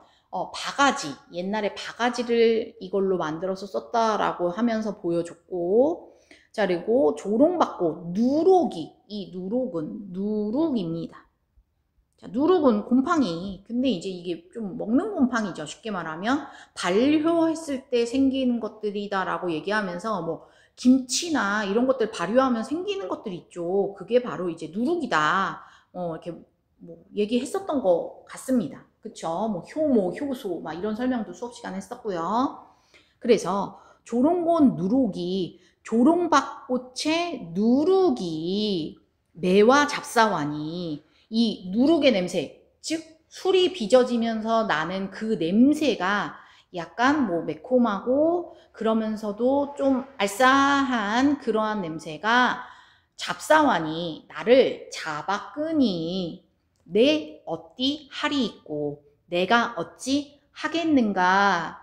바가지, 옛날에 바가지를 이걸로 만들어서 썼다라고 하면서 보여줬고, 자, 그리고 조롱박꽃, 누룩이, 이 누룩은 누룩입니다. 자, 누룩은 곰팡이. 근데 이제 이게 좀 먹는 곰팡이죠. 쉽게 말하면 발효했을 때 생기는 것들이다라고 얘기하면서 뭐 김치나 이런 것들 발효하면 생기는 것들 있죠. 그게 바로 이제 누룩이다. 이렇게 뭐 얘기했었던 것 같습니다. 그쵸? 뭐 효모, 효소 막 이런 설명도 수업 시간에 했었고요. 그래서 조롱곤 누룩이, 조롱박꽃의 누룩이 매화 잡사와니, 이 누룩의 냄새, 즉 술이 빚어지면서 나는 그 냄새가 약간 뭐 매콤하고 그러면서도 좀 알싸한 그러한 냄새가 잡사와니, 나를 잡아끄니 내 어찌 할이 있고 내가 어찌 하겠는가.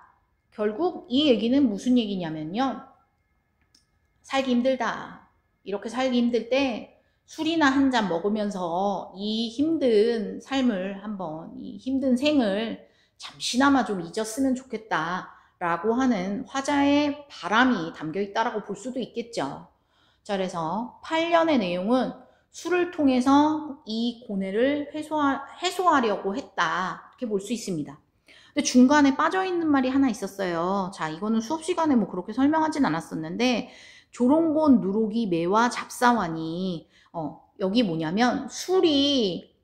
결국 이 얘기는 무슨 얘기냐면요, 살기 힘들다. 이렇게 살기 힘들 때 술이나 한 잔 먹으면서 이 힘든 삶을 한번, 이 힘든 생을 잠시나마 좀 잊었으면 좋겠다 라고 하는 화자의 바람이 담겨 있다라고 볼 수도 있겠죠. 자, 그래서 8년의 내용은 술을 통해서 이 고뇌를 해소하려고 했다, 이렇게 볼 수 있습니다. 근데 중간에 빠져있는 말이 하나 있었어요. 자, 이거는 수업 시간에 뭐 그렇게 설명하진 않았었는데, 조롱곤 누룩이 매화 잡사와니, 여기 뭐냐면 술이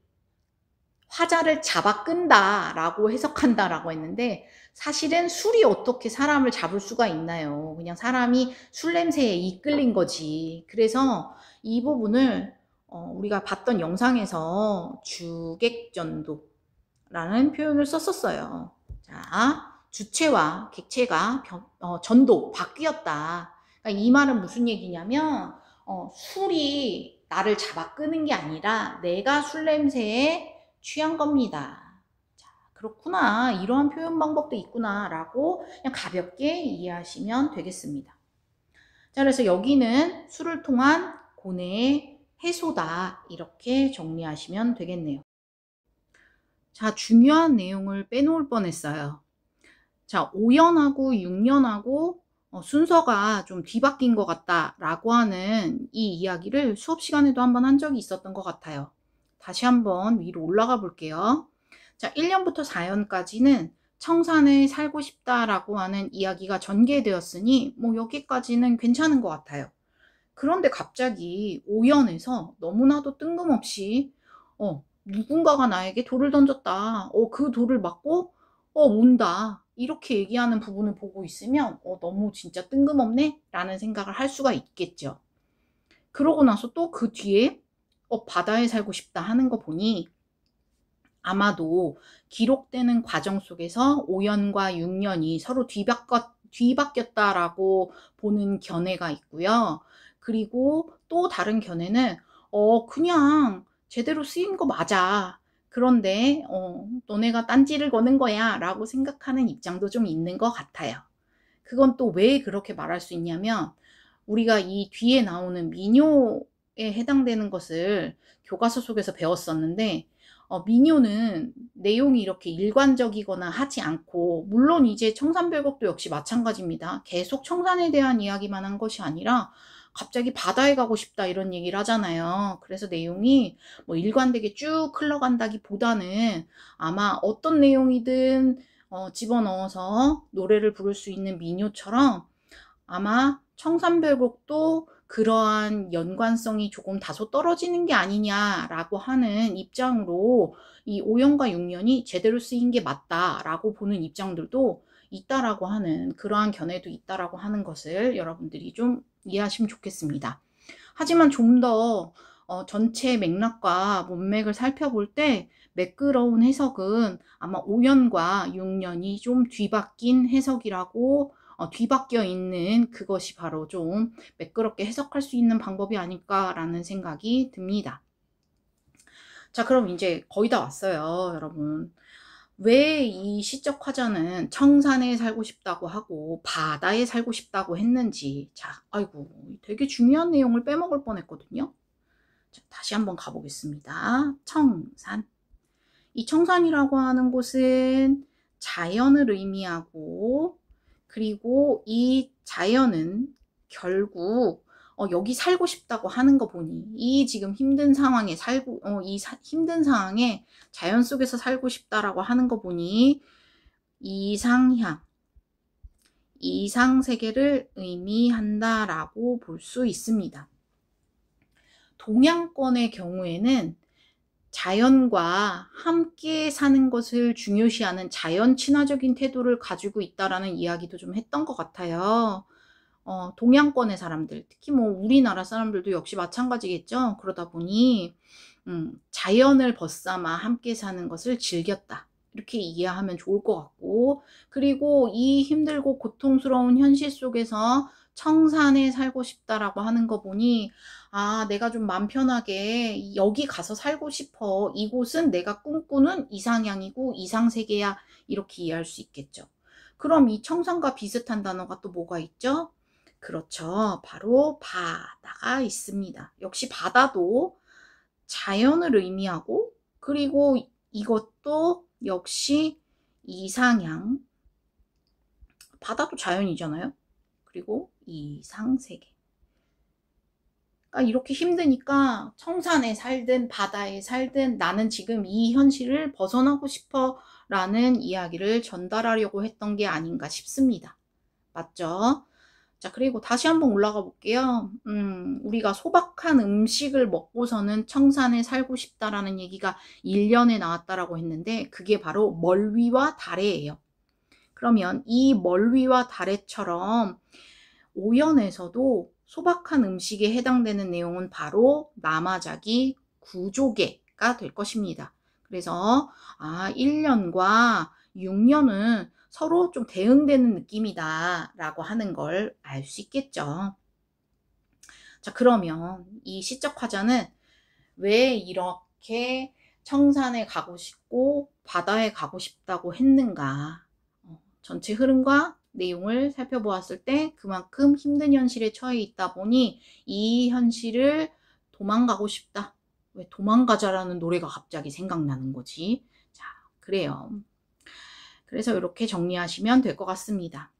화자를 잡아 끈다 라고 해석한다라고 했는데, 사실은 술이 어떻게 사람을 잡을 수가 있나요? 그냥 사람이 술 냄새에 이끌린 거지. 그래서 이 부분을 우리가 봤던 영상에서 주객전도라는 표현을 썼었어요. 자, 주체와 객체가 전도, 바뀌었다. 그러니까 이 말은 무슨 얘기냐면 술이 나를 잡아 끄는 게 아니라 내가 술 냄새에 취한 겁니다. 자, 그렇구나. 이러한 표현 방법도 있구나 라고 그냥 가볍게 이해하시면 되겠습니다. 자, 그래서 여기는 술을 통한 고뇌의 해소다, 이렇게 정리하시면 되겠네요. 자, 중요한 내용을 빼놓을 뻔했어요. 자, 5년하고 6년하고 순서가 좀 뒤바뀐 것 같다라고 하는 이 이야기를 수업 시간에도 한번 한 적이 있었던 것 같아요. 다시 한번 위로 올라가 볼게요. 자, 1년부터 4년까지는 청산을 살고 싶다라고 하는 이야기가 전개되었으니 뭐 여기까지는 괜찮은 것 같아요. 그런데 갑자기 오연에서 너무나도 뜬금없이 누군가가 나에게 돌을 던졌다. 그 돌을 맞고 운다. 이렇게 얘기하는 부분을 보고 있으면 너무 진짜 뜬금없네? 라는 생각을 할 수가 있겠죠. 그러고 나서 또 그 뒤에 바다에 살고 싶다 하는 거 보니 아마도 기록되는 과정 속에서 5년과 6년이 서로 뒤바뀌었다라고 보는 견해가 있고요. 그리고 또 다른 견해는 그냥 제대로 쓰인 거 맞아. 그런데 너네가 딴지를 거는 거야 라고 생각하는 입장도 좀 있는 것 같아요. 그건 또 왜 그렇게 말할 수 있냐면 우리가 이 뒤에 나오는 민요에 해당되는 것을 교과서 속에서 배웠었는데 민요는 내용이 이렇게 일관적이거나 하지 않고, 물론 이제 청산별곡도 역시 마찬가지입니다. 계속 청산에 대한 이야기만 한 것이 아니라 갑자기 바다에 가고 싶다 이런 얘기를 하잖아요. 그래서 내용이 뭐 일관되게 쭉 흘러간다기보다는 아마 어떤 내용이든 집어넣어서 노래를 부를 수 있는 민요처럼 아마 청산별곡도 그러한 연관성이 조금 다소 떨어지는 게 아니냐라고 하는 입장으로 이 5년과 6년이 제대로 쓰인 게 맞다라고 보는 입장들도 있다라고 하는, 그러한 견해도 있다라고 하는 것을 여러분들이 좀 이해하시면 좋겠습니다. 하지만 좀 더 전체 맥락과 문맥을 살펴볼 때 매끄러운 해석은 아마 5년과 6년이 좀 뒤바뀐 해석이라고, 뒤바뀌어 있는 그것이 바로 좀 매끄럽게 해석할 수 있는 방법이 아닐까라는 생각이 듭니다. 자, 그럼 이제 거의 다 왔어요, 여러분. 왜 이 시적 화자는 청산에 살고 싶다고 하고 바다에 살고 싶다고 했는지. 자, 아이고, 되게 중요한 내용을 빼먹을 뻔했거든요. 자, 다시 한번 가보겠습니다. 청산. 이 청산이라고 하는 곳은 자연을 의미하고, 그리고 이 자연은 결국 여기 살고 싶다고 하는 거 보니 이 지금 힘든 상황에 힘든 상황에 자연 속에서 살고 싶다라고 하는 거 보니 이상향, 이상세계를 의미한다라고 볼 수 있습니다. 동양권의 경우에는 자연과 함께 사는 것을 중요시하는 자연 친화적인 태도를 가지고 있다라는 이야기도 좀 했던 것 같아요. 동양권의 사람들, 특히 뭐 우리나라 사람들도 역시 마찬가지겠죠. 그러다 보니 자연을 벗삼아 함께 사는 것을 즐겼다, 이렇게 이해하면 좋을 것 같고, 그리고 이 힘들고 고통스러운 현실 속에서 청산에 살고 싶다라고 하는 거 보니 내가 좀 마음 편하게 여기 가서 살고 싶어. 이곳은 내가 꿈꾸는 이상향이고 이상세계야. 이렇게 이해할 수 있겠죠. 그럼 이 청산과 비슷한 단어가 또 뭐가 있죠? 그렇죠. 바로 바다가 있습니다. 역시 바다도 자연을 의미하고, 그리고 이것도 역시 이상향. 바다도 자연이잖아요. 그리고 이상세계. 이렇게 힘드니까 청산에 살든 바다에 살든 나는 지금 이 현실을 벗어나고 싶어 라는 이야기를 전달하려고 했던 게 아닌가 싶습니다. 맞죠? 자, 그리고 다시 한번 올라가 볼게요. 우리가 소박한 음식을 먹고서는 청산에 살고 싶다라는 얘기가 1년에 나왔다라고 했는데 그게 바로 멀위와 다래예요. 그러면 이 멀위와 다래처럼 오연에서도 소박한 음식에 해당되는 내용은 바로 남아자기 구조개가 될 것입니다. 그래서 1년과 6년은 서로 좀 대응되는 느낌이다 라고 하는 걸 알 수 있겠죠. 자, 그러면 이 시적 화자는 왜 이렇게 청산에 가고 싶고 바다에 가고 싶다고 했는가? 전체 흐름과 내용을 살펴보았을 때 그만큼 힘든 현실에 처해 있다 보니 이 현실을 도망가고 싶다. 왜 도망가자라는 노래가 갑자기 생각나는 거지? 자, 그래요. 그래서 이렇게 정리하시면 될 것 같습니다.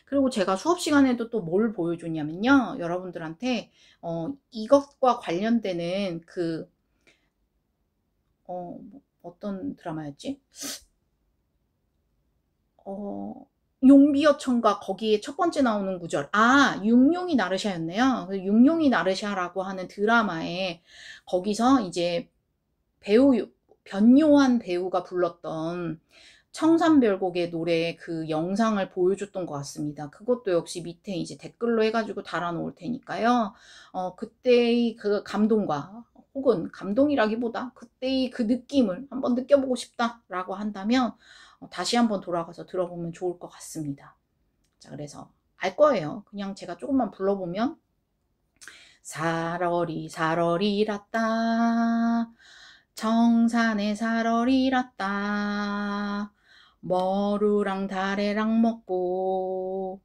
그리고 제가 수업 시간에도 또 뭘 보여줬냐면요. 여러분들한테 이것과 관련되는 어떤 드라마였지? 용비어천가 거기에 첫 번째 나오는 구절. 육룡이 나르샤였네요. 육룡이 나르샤라고 하는 드라마에 거기서 이제 변요한 배우가 불렀던 청산별곡의 노래 그 영상을 보여줬던 것 같습니다. 그것도 역시 밑에 이제 댓글로 해가지고 달아놓을 테니까요. 그때의 그 감동과 혹은 감동이라기보다 그때의 그 느낌을 한번 느껴보고 싶다라고 한다면 다시 한번 돌아가서 들어보면 좋을 것 같습니다. 자, 그래서 알 거예요. 그냥 제가 조금만 불러보면 사러리 사러리랐다 정산에 사러리랐다 머루랑 다래랑 먹고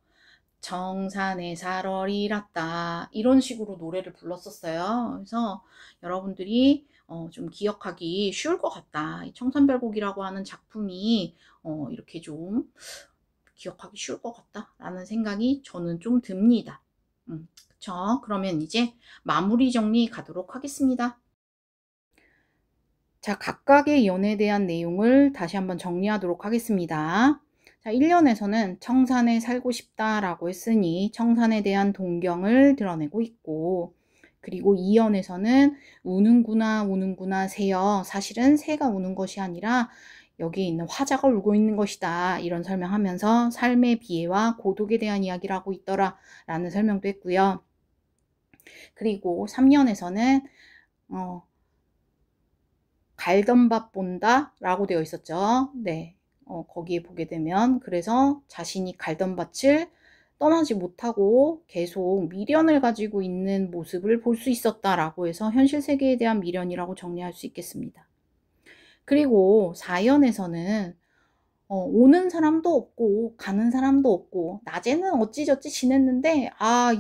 정산에 사러리랐다 이런 식으로 노래를 불렀었어요. 그래서 여러분들이 좀 기억하기 쉬울 것 같다. 이 청산별곡이라고 하는 작품이 이렇게 좀 기억하기 쉬울 것 같다라는 생각이 저는 좀 듭니다. 그쵸? 그러면 이제 마무리 정리 가도록 하겠습니다. 자, 각각의 연에 대한 내용을 다시 한번 정리하도록 하겠습니다. 자, 1년에서는 청산에 살고 싶다라고 했으니 청산에 대한 동경을 드러내고 있고, 그리고 2연에서는 우는구나 우는구나 새여 사실은 새가 우는 것이 아니라 여기 있는 화자가 울고 있는 것이다 이런 설명하면서 삶의 비애와 고독에 대한 이야기를 하고 있더라 라는 설명도 했고요. 그리고 3년에서는 갈던 밭 본다 라고 되어 있었죠. 네, 거기에 보게 되면 그래서 자신이 갈던 밭을 떠나지 못하고 계속 미련을 가지고 있는 모습을 볼 수 있었다라고 해서 현실 세계에 대한 미련이라고 정리할 수 있겠습니다. 그리고 4연에서는 오는 사람도 없고 가는 사람도 없고 낮에는 어찌저찌 지냈는데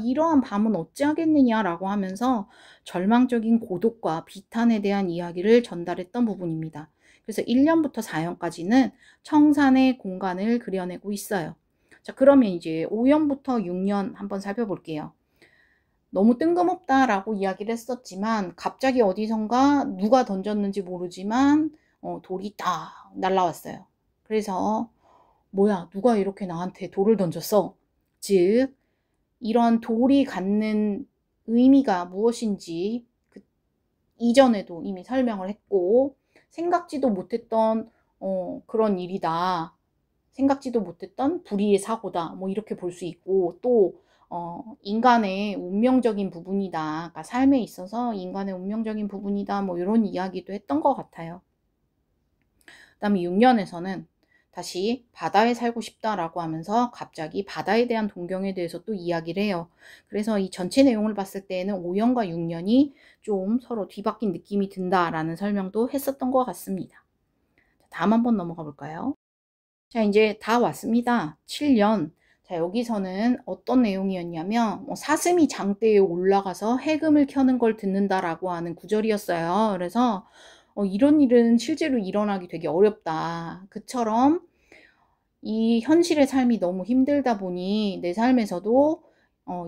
이러한 밤은 어찌하겠느냐라고 하면서 절망적인 고독과 비탄에 대한 이야기를 전달했던 부분입니다. 그래서 1년부터 4년까지는 청산의 공간을 그려내고 있어요. 자, 그러면 이제 5년부터 6년 한번 살펴볼게요. 너무 뜬금없다라고 이야기를 했었지만 갑자기 어디선가 누가 던졌는지 모르지만 돌이 딱 날라왔어요. 그래서 뭐야 누가 이렇게 나한테 돌을 던졌어? 즉 이런 돌이 갖는 의미가 무엇인지 이전에도 이미 설명을 했고 생각지도 못했던 그런 일이다. 생각지도 못했던 불의의 사고다. 뭐 이렇게 볼 수 있고 또 인간의 운명적인 부분이다. 그러니까 삶에 있어서 인간의 운명적인 부분이다. 뭐 이런 이야기도 했던 것 같아요. 그 다음에 6년에서는 다시 바다에 살고 싶다라고 하면서 갑자기 바다에 대한 동경에 대해서 또 이야기를 해요. 그래서 이 전체 내용을 봤을 때에는 5년과 6년이 좀 서로 뒤바뀐 느낌이 든다라는 설명도 했었던 것 같습니다. 다음 한번 넘어가 볼까요? 자, 이제 다 왔습니다. 7년. 자, 여기서는 어떤 내용이었냐면 사슴이 장대에 올라가서 해금을 켜는 걸 듣는다라고 하는 구절이었어요. 그래서 이런 일은 실제로 일어나기 되게 어렵다. 그처럼 이 현실의 삶이 너무 힘들다 보니 내 삶에서도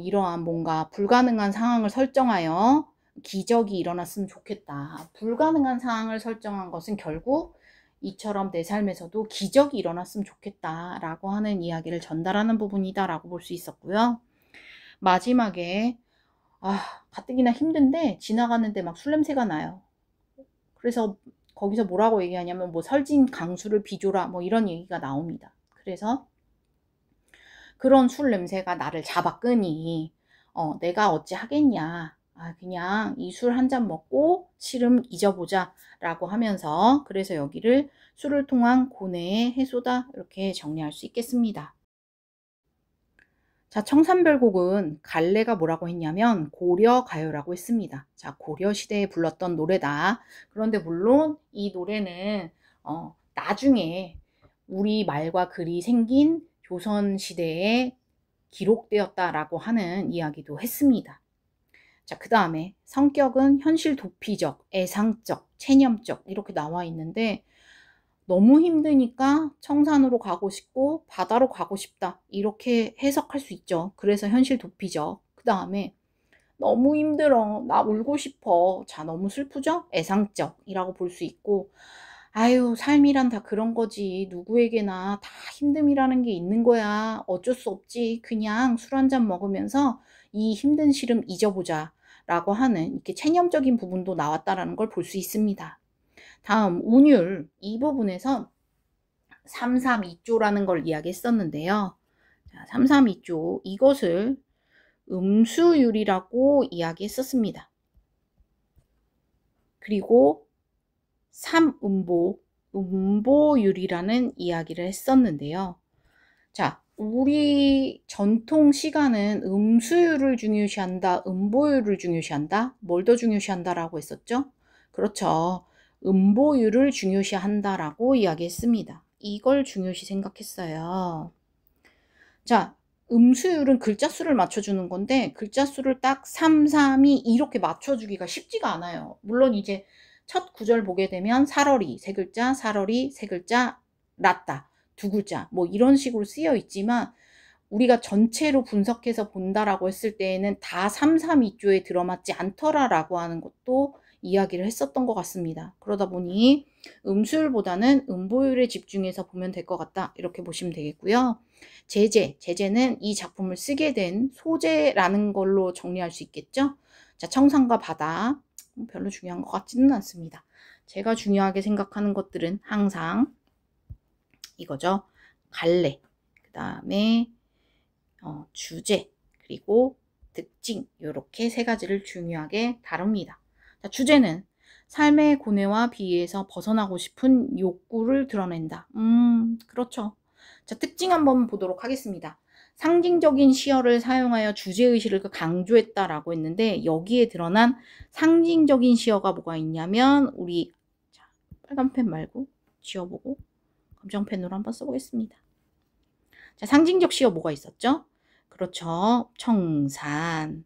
이러한 뭔가 불가능한 상황을 설정하여 기적이 일어났으면 좋겠다. 불가능한 상황을 설정한 것은 결국 이처럼 내 삶에서도 기적이 일어났으면 좋겠다라고 하는 이야기를 전달하는 부분이다라고 볼 수 있었고요. 마지막에 가뜩이나 힘든데 지나가는데 막 술 냄새가 나요. 그래서 거기서 뭐라고 얘기하냐면 뭐 설진 강수를 비조라 뭐 이런 얘기가 나옵니다. 그래서 그런 술 냄새가 나를 잡아 끄니 내가 어찌 하겠냐. 그냥 이 술 한 잔 먹고 시름 잊어보자 라고 하면서 그래서 여기를 술을 통한 고뇌의 해소다 이렇게 정리할 수 있겠습니다. 자, 청산별곡은 갈래가 뭐라고 했냐면 고려가요라고 했습니다. 자, 고려시대에 불렀던 노래다. 그런데 물론 이 노래는 나중에 우리 말과 글이 생긴 조선시대에 기록되었다라고 하는 이야기도 했습니다. 자, 그 다음에 성격은 현실 도피적, 애상적, 체념적 이렇게 나와 있는데 너무 힘드니까 청산으로 가고 싶고 바다로 가고 싶다 이렇게 해석할 수 있죠. 그래서 현실 도피적. 그 다음에 너무 힘들어 나 울고 싶어. 자, 너무 슬프죠? 애상적이라고 볼 수 있고 아유, 삶이란 다 그런 거지. 누구에게나 다 힘듦이라는 게 있는 거야. 어쩔 수 없지. 그냥 술 한 잔 먹으면서 이 힘든 시름 잊어보자. 라고 하는 이렇게 체념적인 부분도 나왔다라는 걸 볼 수 있습니다. 다음, 운율. 이 부분에서 332조라는 걸 이야기했었는데요. 자, 332조. 이것을 음수율이라고 이야기했었습니다. 그리고 3음보, 음보율이라는 이야기를 했었는데요. 자, 우리 전통 시간은 음수율을 중요시한다, 음보율을 중요시한다, 뭘 더 중요시한다라고 했었죠? 그렇죠. 음보율을 중요시한다라고 이야기했습니다. 이걸 중요시 생각했어요. 자, 음수율은 글자 수를 맞춰주는 건데 글자 수를 딱 3, 3, 2 이렇게 맞춰주기가 쉽지가 않아요. 물론 이제 첫 구절 보게 되면 살얼이 세 글자, 살얼이 세 글자, 낫다 두 글자 뭐 이런 식으로 쓰여 있지만 우리가 전체로 분석해서 본다라고 했을 때에는 다 3, 3, 2조에 들어맞지 않더라라고 하는 것도 이야기를 했었던 것 같습니다. 그러다 보니 음수율보다는 음보율에 집중해서 보면 될 것 같다. 이렇게 보시면 되겠고요. 제재는 이 작품을 쓰게 된 소재라는 걸로 정리할 수 있겠죠. 자, 청산과 바다. 별로 중요한 것 같지는 않습니다. 제가 중요하게 생각하는 것들은 항상 이거죠. 갈래, 그 다음에 주제, 그리고 특징 이렇게 세 가지를 중요하게 다룹니다. 자, 주제는 삶의 고뇌와 비위에서 벗어나고 싶은 욕구를 드러낸다. 그렇죠. 자, 특징 한번 보도록 하겠습니다. 상징적인 시어를 사용하여 주제의식을 강조했다라고 했는데 여기에 드러난 상징적인 시어가 뭐가 있냐면 우리 자, 빨간 펜 말고 지워보고 검정펜으로 한번 써보겠습니다. 자, 상징적 시어 뭐가 있었죠? 그렇죠. 청산,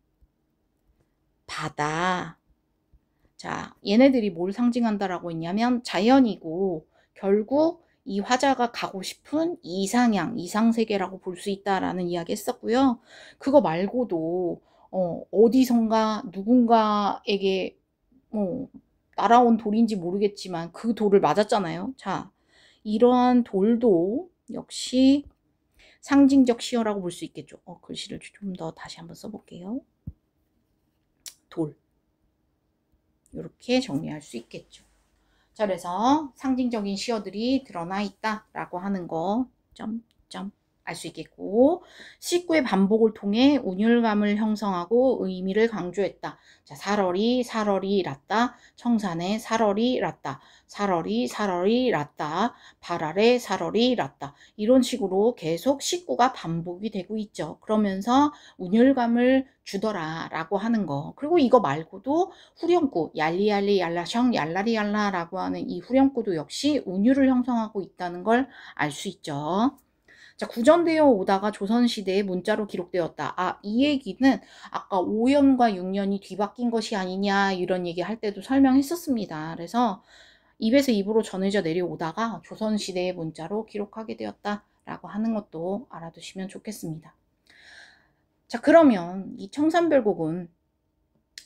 바다. 자, 얘네들이 뭘 상징한다라고 했냐면 자연이고 결국 이 화자가 가고 싶은 이상향, 이상세계라고 볼 수 있다라는 이야기 했었고요. 그거 말고도 어디선가 누군가에게 날아온 돌인지 모르겠지만 그 돌을 맞았잖아요. 자, 이러한 돌도 역시 상징적 시어라고 볼 수 있겠죠. 글씨를 좀 더 다시 한번 써볼게요. 돌. 이렇게 정리할 수 있겠죠. 자, 그래서 상징적인 시어들이 드러나 있다라고 하는 거 알 수 있겠고 식구의 반복을 통해 운율감을 형성하고 의미를 강조했다. 자, 살얼이 랐다. 청산에 살얼이 랐다. 살얼이 랐다. 발 아래 살얼이 랐다. 이런 식으로 계속 식구가 반복이 되고 있죠. 그러면서 운율감을 주더라 라고 하는 거. 그리고 이거 말고도 후렴구 얄리얄리 얄라셩 얄라리 얄라라고 하는 이 후렴구도 역시 운율을 형성하고 있다는 걸 알 수 있죠. 자, 구전되어 오다가 조선시대에 문자로 기록되었다. 아, 이 얘기는 아까 5년과 6년이 뒤바뀐 것이 아니냐 이런 얘기 할 때도 설명했었습니다. 그래서 입에서 입으로 전해져 내려오다가 조선시대의 문자로 기록하게 되었다라고 하는 것도 알아두시면 좋겠습니다. 자, 그러면 이 청산별곡은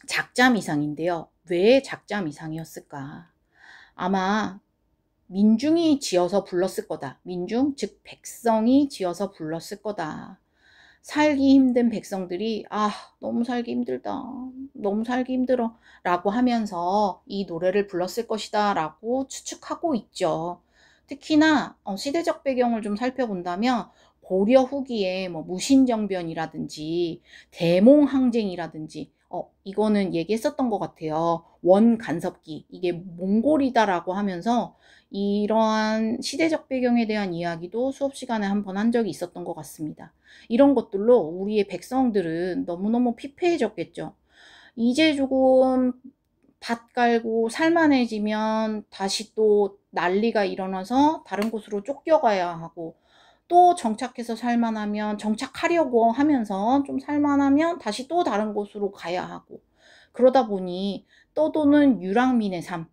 작자미상인데요. 왜 작자미상이었을까? 아마 민중이 지어서 불렀을 거다. 민중, 즉 백성이 지어서 불렀을 거다. 살기 힘든 백성들이 너무 살기 힘들다. 너무 살기 힘들어. 라고 하면서 이 노래를 불렀을 것이다. 라고 추측하고 있죠. 특히나 시대적 배경을 좀 살펴본다면 고려 후기에 뭐 무신정변이라든지 대몽항쟁이라든지 이거는 얘기했었던 것 같아요. 원간섭기 이게 몽골이다라고 하면서 이러한 시대적 배경에 대한 이야기도 수업 시간에 한번 한 적이 있었던 것 같습니다. 이런 것들로 우리의 백성들은 너무너무 피폐해졌겠죠. 이제 조금 밭 깔고 살만해지면 다시 또 난리가 일어나서 다른 곳으로 쫓겨가야 하고 또 정착해서 살만하면 정착하려고 하면서 좀 살만하면 다시 또 다른 곳으로 가야 하고 그러다 보니 떠도는 유랑민의 삶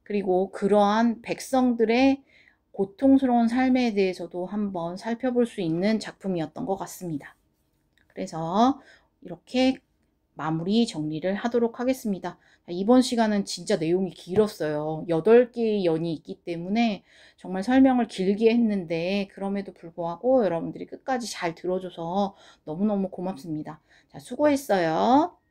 그리고 그러한 백성들의 고통스러운 삶에 대해서도 한번 살펴볼 수 있는 작품이었던 것 같습니다. 그래서 이렇게 마무리 정리를 하도록 하겠습니다. 이번 시간은 진짜 내용이 길었어요. 8개의 연이 있기 때문에 정말 설명을 길게 했는데 그럼에도 불구하고 여러분들이 끝까지 잘 들어줘서 너무너무 고맙습니다. 자, 수고했어요.